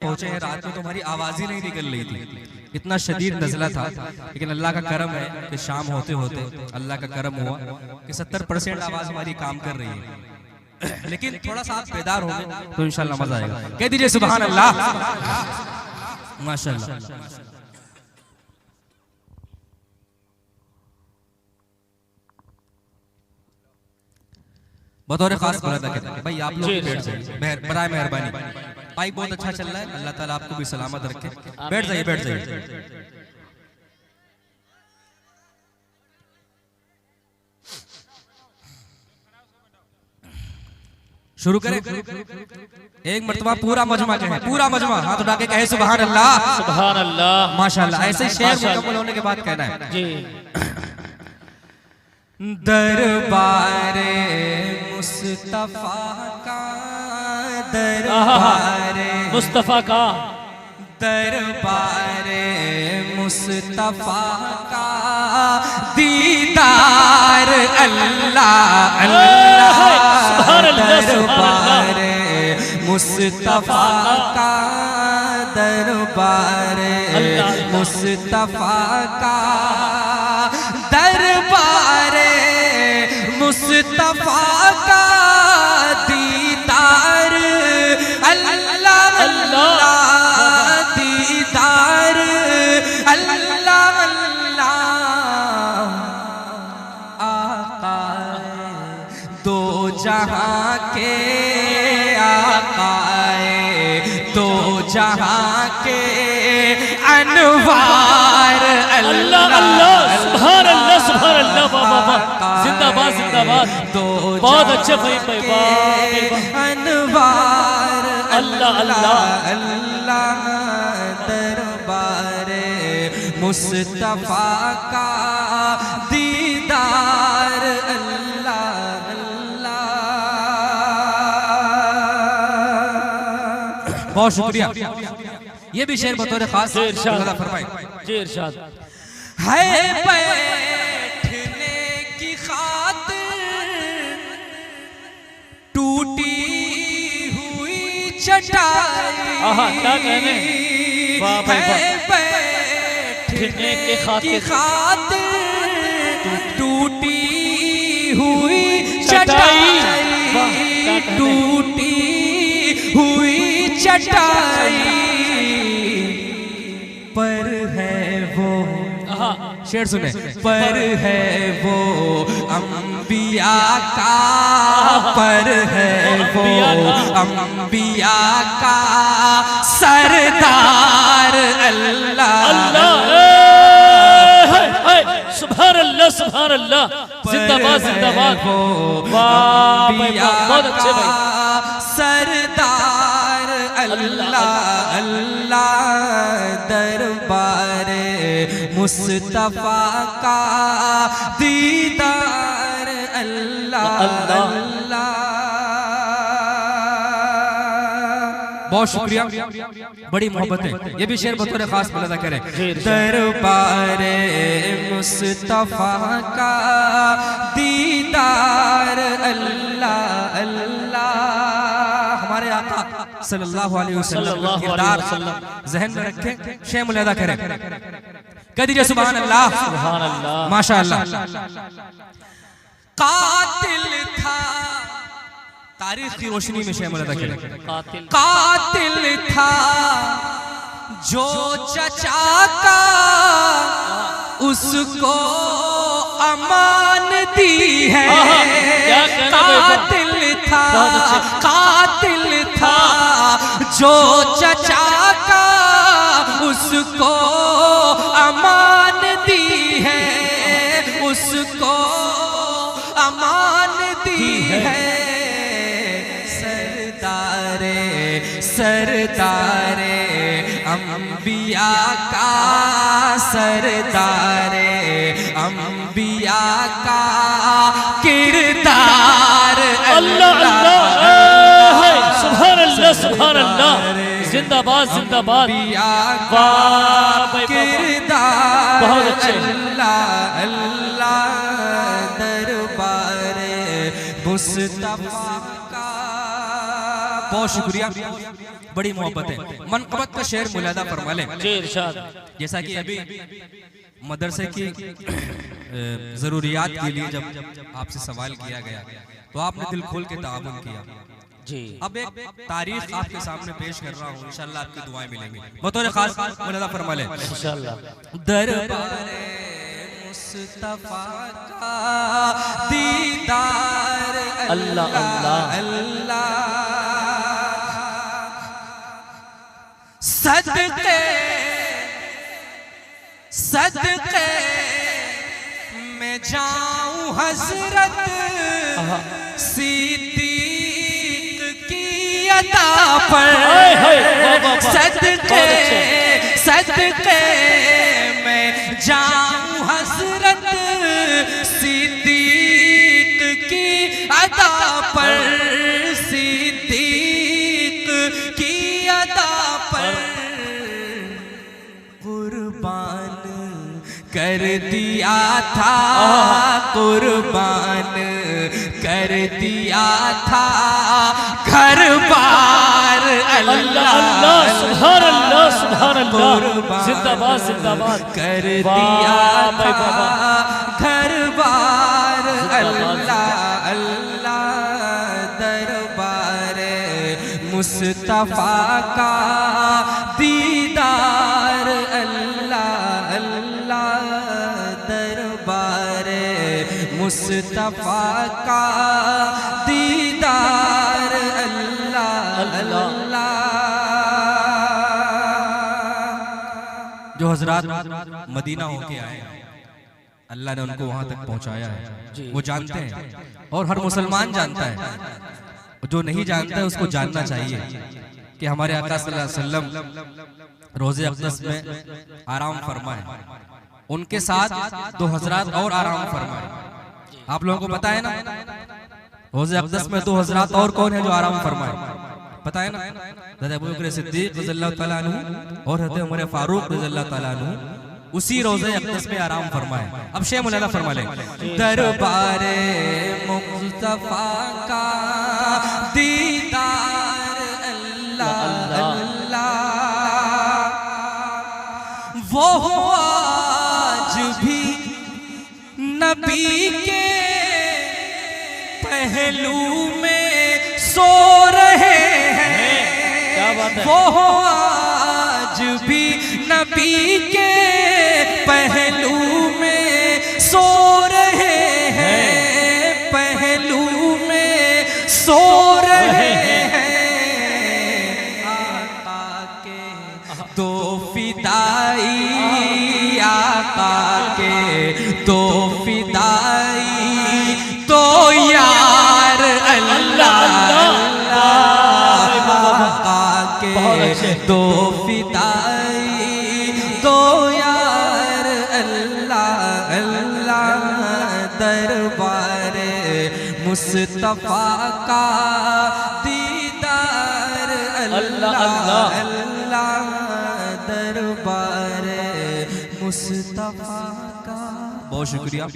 पहुंचे हैं रात में तो हमारी आवाज ही नहीं निकल रही थी, इतना शदीद नज़ला था। लेकिन अल्लाह का करम है कि शाम होते होते अल्लाह का करम हुआ कि 70% आवाज हमारी काम कर रही है। लेकिन थोड़ा सा आप बेदार होंगे तो इंशाल्लाह मजा आएगा। कह दीजिए सुभान अल्लाह, माशाअल्लाह। बतौर खास बोला था भाई आप लोग बैठ जाइए, बराए मेहरबानी। भाई बहुत अच्छा चल रहा है, अल्लाह ताला आपको भी सलामत रखे। बैठ जाइए, बैठ जाइए। शुरू करें? एक मर्तबा पूरा मजमा कहे, पूरा मजमा हाथ उठा के कहे सुभान अल्लाह, सुभान अल्लाह, माशाअल्लाह। ऐसे शेर मुकम्मल होने के बाद कहना है जी। दरबारे मुस्तफा का, दरबारे मुस्तफा का, दरबारे मुस्तफा का दीदार अल्लाह अल्लाह, दरबारे मुस्तफा का, दरबारे मुस्तफा का, दरबारे मुस्तफा का दीदार अल्लाह अल्लाह, दीदार अल्लाह अल्लाह। आका दो जहां के, आकाए दो जहां के अनवार अल्लाह अल्लाह, सुभान अल्लाह, सुभान अल्लाह, वाह जिंदाबाद जिंदाबाद, बहुत अच्छे भाई, अनवार अल्लाह अल्लाह अल्लाह, दरबारे मुस्तफा का दीदार अल्लाह अल्लाह। बहुत शुक्रिया। ये भी शेर बतौर खास फरमाए जी। इरशाद है बैठने की खातिर टूटी हुई चटाई, क्या कहने, है बैठने की खातिर टूटी हुई चटाई, टूटी हुई चटाई पर है वो, शेर सुने, पर है वो अंबिया का, पर है वो अंबिया का सरदार अल्लाह अल्लाह, सुभान अल्लाह, सुभान अल्लाह, जिंदाबाद जिंदाबाद, वाह बहुत अच्छे भाई, सरदार अल्लाह अल्लाह, दरबारे मुस्तफा का दीदार अल्लाह अल्लाह। बहुत शुक्रिया, बड़ी मोहब्बत है। ये भी शेर बतौर खास अदा करें। दरबारे मुस्तफा का दीदार अल्लाह अल्लाह। हमारे आका सल्लल्लाहु अलैहि वसल्लम का किरदार ज़हन में रखें, शेर मुलादा करें। कह दीजिए सुभान अल्लाह, सुभान अल्लाह, माशाअल्लाह। कातिल था, तारीख की रोशनी में शेर मुलादा करें। कातिल था जो चचा का उसको अमान दी है, कातिल था, कातिल था जो चचा का उसको अमान दी है, उसको अमान दी है। सरदारे सरदारे अंबिया का, सरदारे अंबिया का किरदार अल्लाह अल्लाह, सुभान अल्लाह, सुभान अल्लाह, जिंदाबाद जिंदाबाद, वाह किरदार बहुत अच्छे, अल्लाह अल्लाह, दरबारे मुस्तफा का। बहुत शुक्रिया, बड़ी मोहब्बत है। मनक़बत का शेर मुलादा फरमा लें। जी इरशाद। जैसा कि अभी मदरसे की जरूरियात के लिए जब आपसे सवाल किया गया तो आपने दिल खोल के ताउन किया। जी अब एक तारीख आपके सामने पेश कर रहा हूँ, इंशाल्लाह आपकी दुआएं मिलेंगी। बतौर खास मुलादा फरमा लें। इंशाल्लाह। दरबारे मुस्तफा का दीदार अल्लाह अल्लाह अल्लाह सदके सदके मैं जाऊं हजरत सिद्दीक की अता पर। सदके सदके मैं जाऊं हजरत सिद्दीक की अता पर। सिद्दीक की अता पर कुर्बान कर दिया था, कुर्बान कर दिया था घर बार। अल्लाह अल्लाह सुभान अल्लाह सुभान अल्लाह। जिंदाबाद जिंदाबाद। कर दिया था घर बार। अल्लाह अल्लाह दरबार मुस्तफा का दीदार। अल्लाह अल्लाह दरबार मुस्तफा का दीदार। अल्लाह अल्लाह। जो हजरात मदीना होके आए अल्लाह ने उनको वहां तक पहुंचाया है, वो जानते हैं और हर मुसलमान जानता है। जो नहीं जानता है उसको जानना चाहिए कि हमारे आका सल्लल्लाहु अलैहि वसल्लम रोज़े अक़दस में आराम फरमाए, उनके साथ दो हजरात और आराम फरमाए। आप लोगों को पता है ना रोज़े अक़दस में दो हजरात और कौन है जो आराम फरमाए? पता है ना? हज़रत अबू बकर सिद्दीक़ रज़ियल्लाहु तआला अन्हु और हज़रत उमर फारूक रज़ियल्लाहु तआला अन्हु उसी रोज़े अक़दस में आराम फरमाए। अब शेर मुलादा फरमा लें। दरबारे मुस्तफा का दीदार। अल्लाह अल्लाह वो आज भी नबी के पहलू में सो रहे हैं। क्या बात है। वो आज भी नबी के पहलू में सो रहे हैं, पहलू में सो रहे हैं। आका के दो फिदाई, आका के दो फिदाई तो यार। अल्लाह आका के दो फिदाई दो यार। अल्लाह अल्लाह दरबार मुस्तफा का दीदार। अल्लाह अल्लाह दरबार मुस्तफा का। बहुत शुक्रिया।